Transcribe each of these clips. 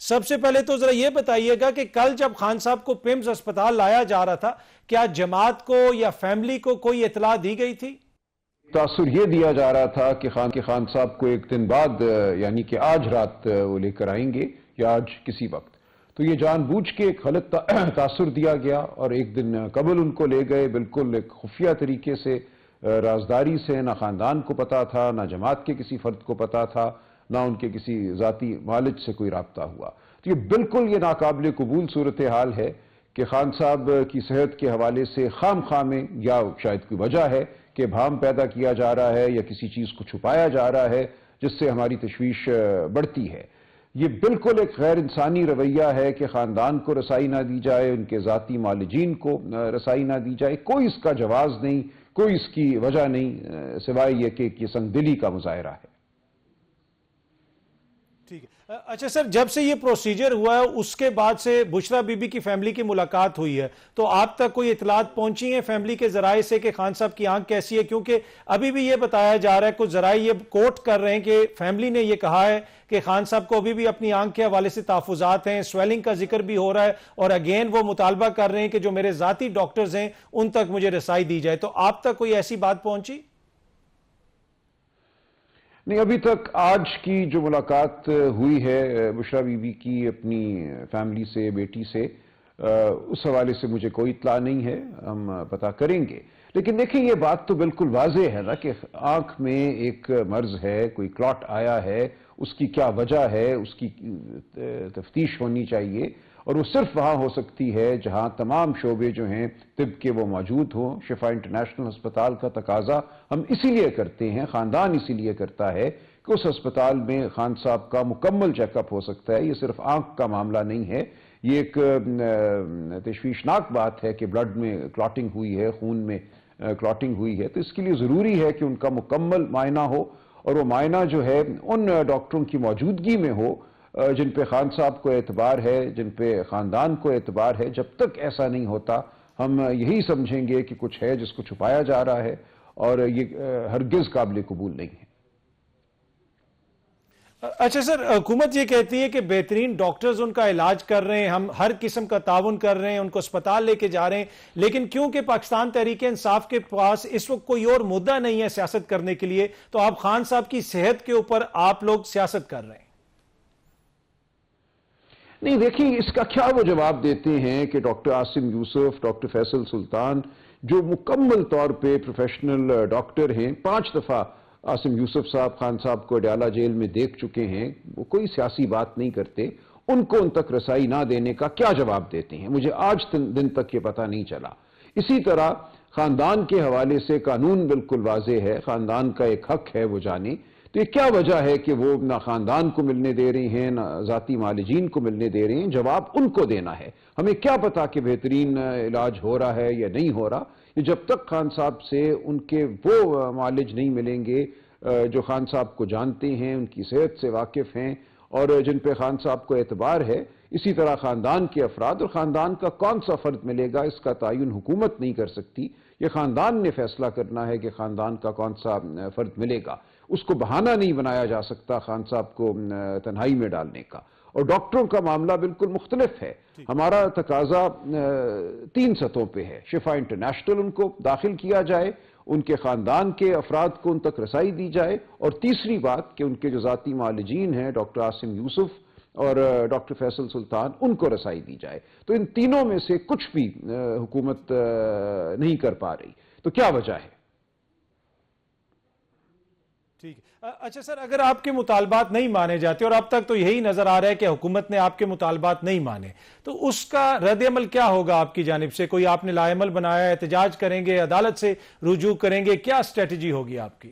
سب سے پہلے تو ذرا یہ بتائیے گا کہ کل جب خان صاحب کو پیمز اسپتال لایا جا رہا تھا، کیا جماعت کو یا فیملی کو کوئی اطلاع دی گئی تھی؟ تاثر یہ دیا جا رہا تھا کہ خان صاحب کو ایک دن بعد یعنی کہ آج رات وہ لے کر آئیں گے یا آج کسی وقت، تو یہ جان بوجھ کے ایک غلط تاثر دیا گیا اور ایک دن قبل ان کو لے گئے، بالکل ایک خفیہ طریقے سے، رازداری سے، نہ خاندان کو پتا تھا، نہ جماعت کے کسی فرد کو پتا تھا، نہ ان کے کسی ذاتی معالج سے کوئی رابطہ ہوا۔ تو یہ بالکل یہ ناقابل قبول صورتحال ہے کہ خان صاحب کی صحت کے حوالے سے خام میں یا شاید کوئی وجہ ہے کہ ابہام پیدا کیا جا رہا ہے یا کسی چیز کو چھپایا جا رہا ہے جس سے ہماری تشویش بڑھتی ہے۔ یہ بالکل ایک غیر انسانی رویہ ہے کہ خاندان کو رسائی نہ دی جائے، ان کے ذاتی معالجین کو رسائی نہ دی جائے، کوئی اس کا جواز نہیں، کوئی اس کی وجہ نہیں سوائے یہ کہ یہ سنگ دلی کا مظاہرہ ہے۔ ٹھیک ہے، اچھا سر، جب سے یہ پروسیجر ہوا ہے اس کے بعد سے بشرا بی بی کی فیملی کی ملاقات ہوئی ہے، تو آپ تک کوئی اطلاعات پہنچی ہیں فیملی کے ذرائع سے کہ خان صاحب کی آنکھ کیسی ہے؟ کیونکہ ابھی بھی یہ بتایا جا رہا ہے، کچھ ذرائع یہ کوٹ کر رہے ہیں کہ فیملی نے یہ کہا ہے کہ خان صاحب کو ابھی بھی اپنی آنکھ کے حوالے سے تحفظات ہیں، سویلنگ کا ذکر بھی ہو رہا ہے، اور اگین وہ مطالبہ کر رہے ہیں کہ جو میرے ذاتی ڈاکٹرز ہیں ان تک مجھے رسائی دی جائے۔ تو آپ تک کوئی ایسی بات پہنچی؟ نہیں، ابھی تک آج کی جو ملاقات ہوئی ہے بشرا بی بی کی اپنی فیملی سے، بیٹی سے، اس حوالے سے مجھے کوئی اطلاع نہیں ہے، ہم پتہ کریں گے۔ لیکن دیکھیں یہ بات تو بالکل واضح ہے نا کہ آنکھ میں ایک مرض ہے، کوئی کلاٹ آیا ہے، اس کی کیا وجہ ہے، اس کی تفتیش ہونی چاہیے، اور وہ صرف وہاں ہو سکتی ہے جہاں تمام شعبے جو ہیں طب کے وہ موجود ہوں۔ شفا انٹرنیشنل ہسپتال کا تقاضا ہم اسی لیے کرتے ہیں، خاندان اسی لیے کرتا ہے کہ اس ہسپتال میں خان صاحب کا مکمل چیک اپ ہو سکتا ہے۔ یہ صرف آنکھ کا معاملہ نہیں ہے، یہ ایک تشویشناک بات ہے کہ بلڈ میں کلاٹنگ ہوئی ہے، خون میں کلاٹنگ ہوئی ہے، تو اس کے لیے ضروری ہے کہ ان کا مکمل معائنہ ہو، اور وہ معائنہ جو ہے ان ڈاکٹروں کی موجودگی میں ہو جن پہ خان صاحب کو اعتبار ہے، جن پہ خاندان کو اعتبار ہے۔ جب تک ایسا نہیں ہوتا ہم یہی سمجھیں گے کہ کچھ ہے جس کو چھپایا جا رہا ہے، اور یہ ہرگز قابل قبول نہیں ہے۔ اچھا سر، حکومت یہ کہتی ہے کہ بہترین ڈاکٹرز ان کا علاج کر رہے ہیں، ہم ہر قسم کا تعاون کر رہے ہیں، ان کو اسپتال لے کے جا رہے ہیں، لیکن کیونکہ پاکستان تحریک انصاف کے پاس اس وقت کوئی اور مدعا نہیں ہے سیاست کرنے کے لیے، تو آپ خان صاحب کی صحت کے اوپر آپ لوگ سیاست کر رہے ہیں۔ نہیں، دیکھیں اس کا کیا وہ جواب دیتے ہیں کہ ڈاکٹر عاصم یوسف، ڈاکٹر فیصل سلطان، جو مکمل طور پہ پروفیشنل ڈاکٹر ہیں، 5 دفعہ عاصم یوسف صاحب خان صاحب کو اڈیالہ جیل میں دیکھ چکے ہیں، وہ کوئی سیاسی بات نہیں کرتے، ان کو ان تک رسائی نہ دینے کا کیا جواب دیتے ہیں؟ مجھے آج دن تک یہ پتہ نہیں چلا۔ اسی طرح خاندان کے حوالے سے قانون بالکل واضح ہے، خاندان کا ایک حق ہے وہ جانے، تو یہ کیا وجہ ہے کہ وہ نہ خاندان کو ملنے دے رہے ہیں، نہ ذاتی معالجین کو ملنے دے رہے ہیں؟ جواب ان کو دینا ہے۔ ہمیں کیا پتا کہ بہترین علاج ہو رہا ہے یا نہیں ہو رہا؟ یہ جب تک خان صاحب سے ان کے وہ معالج نہیں ملیں گے جو خان صاحب کو جانتے ہیں، ان کی صحت سے واقف ہیں، اور جن پہ خان صاحب کو اعتبار ہے، اسی طرح خاندان کے افراد، اور خاندان کا کون سا فرد ملے گا اس کا تعین حکومت نہیں کر سکتی، یہ خاندان نے فیصلہ کرنا ہے کہ خاندان کا کون سا فرد ملے گا۔ اس کو بہانہ نہیں بنایا جا سکتا خان صاحب کو تنہائی میں ڈالنے کا۔ اور ڈاکٹروں کا معاملہ بالکل مختلف ہے، ہمارا تقاضا 3 سطحوں پہ ہے۔ شفا انٹرنیشنل ان کو داخل کیا جائے، ان کے خاندان کے افراد کو ان تک رسائی دی جائے، اور تیسری بات کہ ان کے جو ذاتی معالجین ہیں ڈاکٹر عاصم یوسف اور ڈاکٹر فیصل سلطان، ان کو رسائی دی جائے۔ تو ان تینوں میں سے کچھ بھی حکومت نہیں کر پا رہی، تو کیا وجہ ہے؟ ٹھیک ہے، اچھا سر، اگر آپ کے مطالبات نہیں مانے جاتے، اور اب تک تو یہی نظر آ رہا ہے کہ حکومت نے آپ کے مطالبات نہیں مانے، تو اس کا رد عمل کیا ہوگا آپ کی جانب سے؟ کوئی آپ نے لائے عمل بنایا ہے، احتجاج کریں گے، عدالت سے رجوع کریں گے، کیا اسٹریٹجی ہوگی آپ کی؟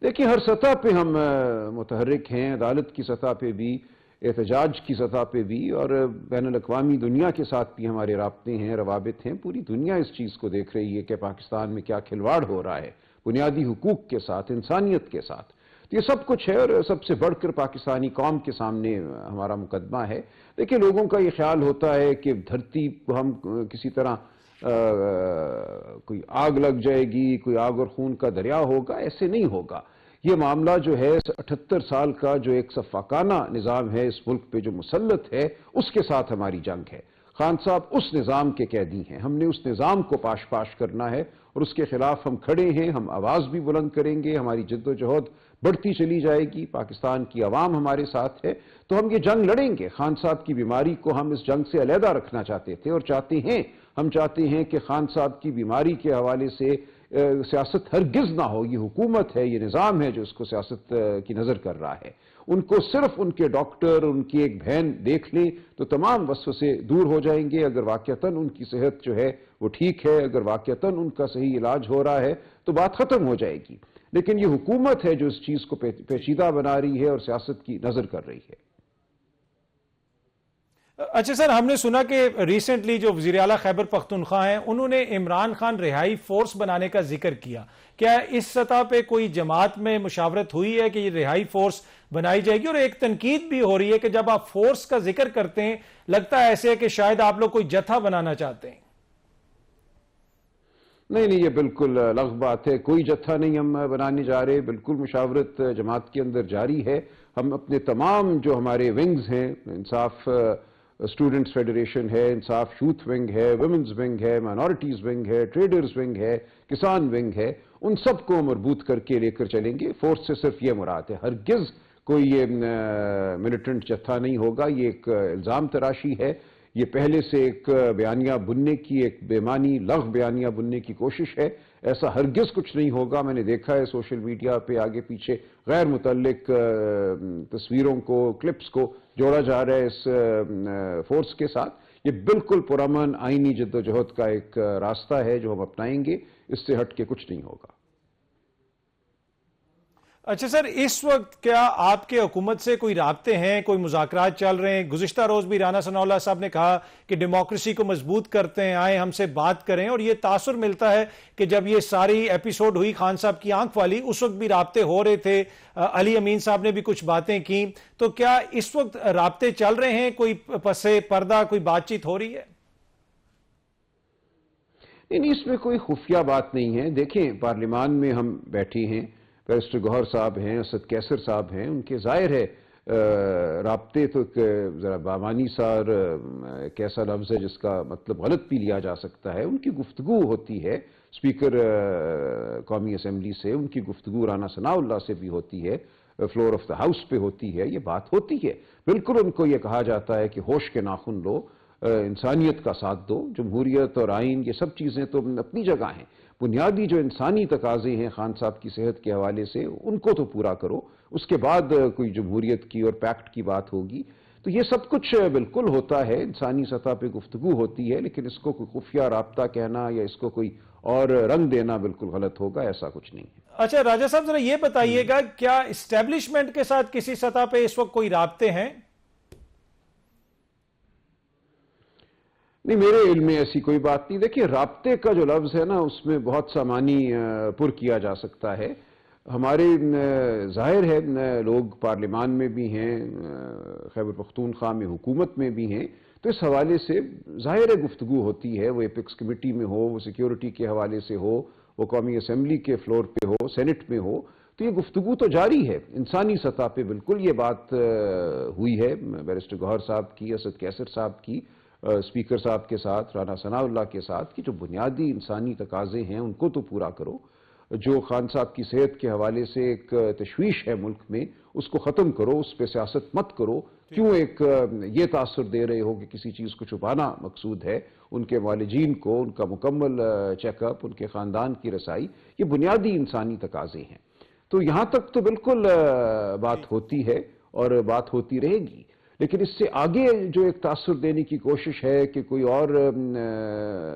دیکھیں ہر سطح پہ ہم متحرک ہیں، عدالت کی سطح پہ بھی، احتجاج کی سطح پہ بھی، اور بین الاقوامی دنیا کے ساتھ بھی ہمارے رابطے ہیں، روابط ہیں۔ پوری دنیا اس چیز کو دیکھ رہی ہے کہ پاکستان میں کیا کھلواڑ ہو رہا ہے بنیادی حقوق کے ساتھ، انسانیت کے ساتھ۔ تو یہ سب کچھ ہے، اور سب سے بڑھ کر پاکستانی قوم کے سامنے ہمارا مقدمہ ہے۔ دیکھیں لوگوں کا یہ خیال ہوتا ہے کہ دھرتی کو ہم کسی طرح کوئی آگ لگ جائے گی، کوئی آگ اور خون کا دریا ہوگا، ایسے نہیں ہوگا۔ یہ معاملہ جو ہے 78 سال کا جو ایک سفاکانہ نظام ہے اس ملک پہ جو مسلط ہے اس کے ساتھ ہماری جنگ ہے۔ خان صاحب اس نظام کے قیدی ہیں، ہم نے اس نظام کو پاش کرنا ہے اور اس کے خلاف ہم کھڑے ہیں، ہم آواز بھی بلند کریں گے، ہماری جد و جہد بڑھتی چلی جائے گی، پاکستان کی عوام ہمارے ساتھ ہے تو ہم یہ جنگ لڑیں گے۔ خان صاحب کی بیماری کو ہم اس جنگ سے علیحدہ رکھنا چاہتے تھے اور چاہتے ہیں، ہم چاہتے ہیں کہ خان صاحب کی بیماری کے حوالے سے سیاست ہرگز نہ ہو۔ یہ حکومت ہے، یہ نظام ہے جو اس کو سیاست کی نظر کر رہا ہے۔ ان کو صرف ان کے ڈاکٹر، ان کی ایک بہن دیکھ لیں تو تمام وسوسے دور ہو جائیں گے۔ اگر واقعتاً ان کی صحت جو ہے وہ ٹھیک ہے، اگر واقعتاً ان کا صحیح علاج ہو رہا ہے تو بات ختم ہو جائے گی۔ لیکن یہ حکومت ہے جو اس چیز کو پیچیدہ بنا رہی ہے اور سیاست کی نظر کر رہی ہے۔ اچھا سر، ہم نے سنا کہ ریسنٹلی جو وزیر اعلیٰ خیبر پختونخوا ہیں انہوں نے عمران خان رہائی فورس بنانے کا ذکر کیا۔ کیا اس سطح پہ کوئی جماعت میں مشاورت ہوئی ہے کہ یہ رہائی فورس بنائی جائے گی؟ اور ایک تنقید بھی ہو رہی ہے کہ جب آپ فورس کا ذکر کرتے ہیں لگتا ہے ایسے کہ شاید آپ لوگ کوئی جتھا بنانا چاہتے ہیں۔ نہیں، یہ بالکل لغو بات ہے، کوئی جتھا نہیں ہم بنانے جا رہے، بالکل مشاورت جماعت کے اندر جاری ہے۔ ہم اپنے تمام جو ہمارے ونگز ہیں، انصاف اسٹوڈنٹس فیڈریشن ہے، انصاف یوتھ ونگ ہے، ویمنز ونگ ہے، مائنورٹیز ونگ ہے، ٹریڈرز ونگ ہے، کسان ونگ ہے، ان سب کو مربوط کر کے لے کر چلیں گے۔ فورس سے صرف یہ مراد ہے، ہرگز کوئی یہ ملیٹنٹ جتھا نہیں ہوگا۔ یہ ایک الزام تراشی ہے، یہ پہلے سے ایک بیانیہ بننے کی، ایک بے معنی لغو بیانیہ بننے کی کوشش ہے۔ ایسا ہرگز کچھ نہیں ہوگا۔ میں نے دیکھا ہے سوشل میڈیا پہ آگے پیچھے غیر متعلق تصویروں کو، کلپس کو جوڑا جا رہا ہے اس فورس کے ساتھ۔ یہ بالکل پرامن آئینی جد و جہد کا ایک راستہ ہے جو ہم اپنائیں گے، اس سے ہٹ کے کچھ نہیں ہوگا۔ اچھا سر، اس وقت کیا آپ کے حکومت سے کوئی رابطے ہیں، کوئی مذاکرات چل رہے ہیں؟ گزشتہ روز بھی رانا ثناء اللہ صاحب نے کہا کہ ڈیموکریسی کو مضبوط کرتے ہیں، آئیں ہم سے بات کریں، اور یہ تاثر ملتا ہے کہ جب یہ ساری ایپیسوڈ ہوئی خان صاحب کی آنکھ والی اس وقت بھی رابطے ہو رہے تھے، علی امین صاحب نے بھی کچھ باتیں کی، تو کیا اس وقت رابطے چل رہے ہیں، کوئی پس پردہ کوئی بات چیت ہو رہی ہے؟ نہیں، اس میں کوئی خفیہ بات نہیں ہے۔ دیکھیں، پارلیمان میں ہم بیٹھے ہیں، بیرسٹر گوہر صاحب ہیں، اسد کیسر صاحب ہیں، ان کے ظاہر ہے رابطے تو ذرا بامانی سا اور ایک ایسا لفظ ہے جس کا مطلب غلط بھی لیا جا سکتا ہے۔ ان کی گفتگو ہوتی ہے اسپیکر قومی اسمبلی سے، ان کی گفتگو رانا ثناء اللہ سے بھی ہوتی ہے، فلور آف دا ہاؤس پہ ہوتی ہے، یہ بات ہوتی ہے۔ بالکل ان کو یہ کہا جاتا ہے کہ ہوش کے ناخن لو، انسانیت کا ساتھ دو۔ جمہوریت اور آئین یہ سب چیزیں تو اپنی جگہ ہیں، بنیادی جو انسانی تقاضے ہیں خان صاحب کی صحت کے حوالے سے ان کو تو پورا کرو، اس کے بعد کوئی جمہوریت کی اور پیکٹ کی بات ہوگی۔ تو یہ سب کچھ بالکل ہوتا ہے، انسانی سطح پہ گفتگو ہوتی ہے، لیکن اس کو کوئی خفیہ رابطہ کہنا یا اس کو کوئی اور رنگ دینا بالکل غلط ہوگا، ایسا کچھ نہیں ہے۔ اچھا راجہ صاحب، ذرا یہ بتائیے گا کیا اسٹیبلشمنٹ کے ساتھ کسی سطح پہ اس وقت کوئی رابطے ہیں؟ نہیں، میرے علم میں ایسی کوئی بات نہیں۔ دیکھیے، رابطے کا جو لفظ ہے نا اس میں بہت سا معنی پر کیا جا سکتا ہے۔ ہمارے ظاہر ہے لوگ پارلیمان میں بھی ہیں، خیبر پختونخوا میں حکومت میں بھی ہیں، تو اس حوالے سے ظاہر ہے گفتگو ہوتی ہے، وہ ایپکس کمیٹی میں ہو، وہ سیکیورٹی کے حوالے سے ہو، وہ قومی اسمبلی کے فلور پہ ہو، سینٹ میں ہو، تو یہ گفتگو تو جاری ہے۔ انسانی سطح پہ بالکل یہ بات ہوئی ہے بیرسٹر گوہر صاحب کی، اسد کیسر صاحب کی، اسپیکر صاحب کے ساتھ، رانا ثناء اللہ کے ساتھ، کہ جو بنیادی انسانی تقاضے ہیں ان کو تو پورا کرو۔ جو خان صاحب کی صحت کے حوالے سے ایک تشویش ہے ملک میں، اس کو ختم کرو، اس پہ سیاست مت کرو۔ کیوں ایک یہ تاثر دے رہے ہو کہ کسی چیز کو چھپانا مقصود ہے؟ ان کے معالجین کو ان کا مکمل چیک اپ، ان کے خاندان کی رسائی، یہ بنیادی انسانی تقاضے ہیں۔ تو یہاں تک تو بالکل بات ہوتی ہے اور بات ہوتی رہے گی، لیکن اس سے آگے جو ایک تاثر دینے کی کوشش ہے کہ کوئی اور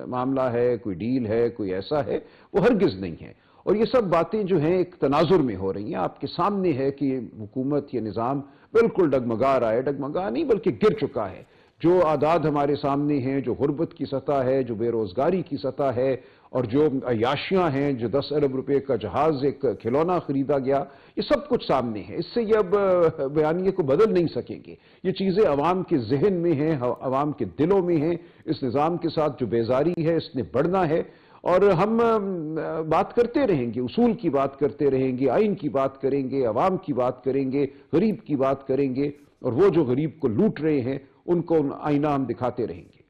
معاملہ ہے، کوئی ڈیل ہے، کوئی ایسا ہے، وہ ہرگز نہیں ہے۔ اور یہ سب باتیں جو ہیں ایک تناظر میں ہو رہی ہیں، آپ کے سامنے ہے کہ یہ حکومت، یہ نظام بالکل ڈگمگا رہا ہے، ڈگمگا نہیں بلکہ گر چکا ہے۔ جو اعداد ہمارے سامنے ہیں، جو غربت کی سطح ہے، جو بے روزگاری کی سطح ہے، اور جو عیاشیاں ہیں، جو 10 ارب روپے کا جہاز ایک کھلونا خریدا گیا، یہ سب کچھ سامنے ہے۔ اس سے یہ اب بیانیے کو بدل نہیں سکیں گے۔ یہ چیزیں عوام کے ذہن میں ہیں، عوام کے دلوں میں ہیں۔ اس نظام کے ساتھ جو بیزاری ہے اس نے بڑھنا ہے، اور ہم بات کرتے رہیں گے، اصول کی بات کرتے رہیں گے، آئین کی بات کریں گے، عوام کی بات کریں گے، غریب کی بات کریں گے، اور وہ جو غریب کو لوٹ رہے ہیں ان کو آئینہ ہم دکھاتے رہیں گے۔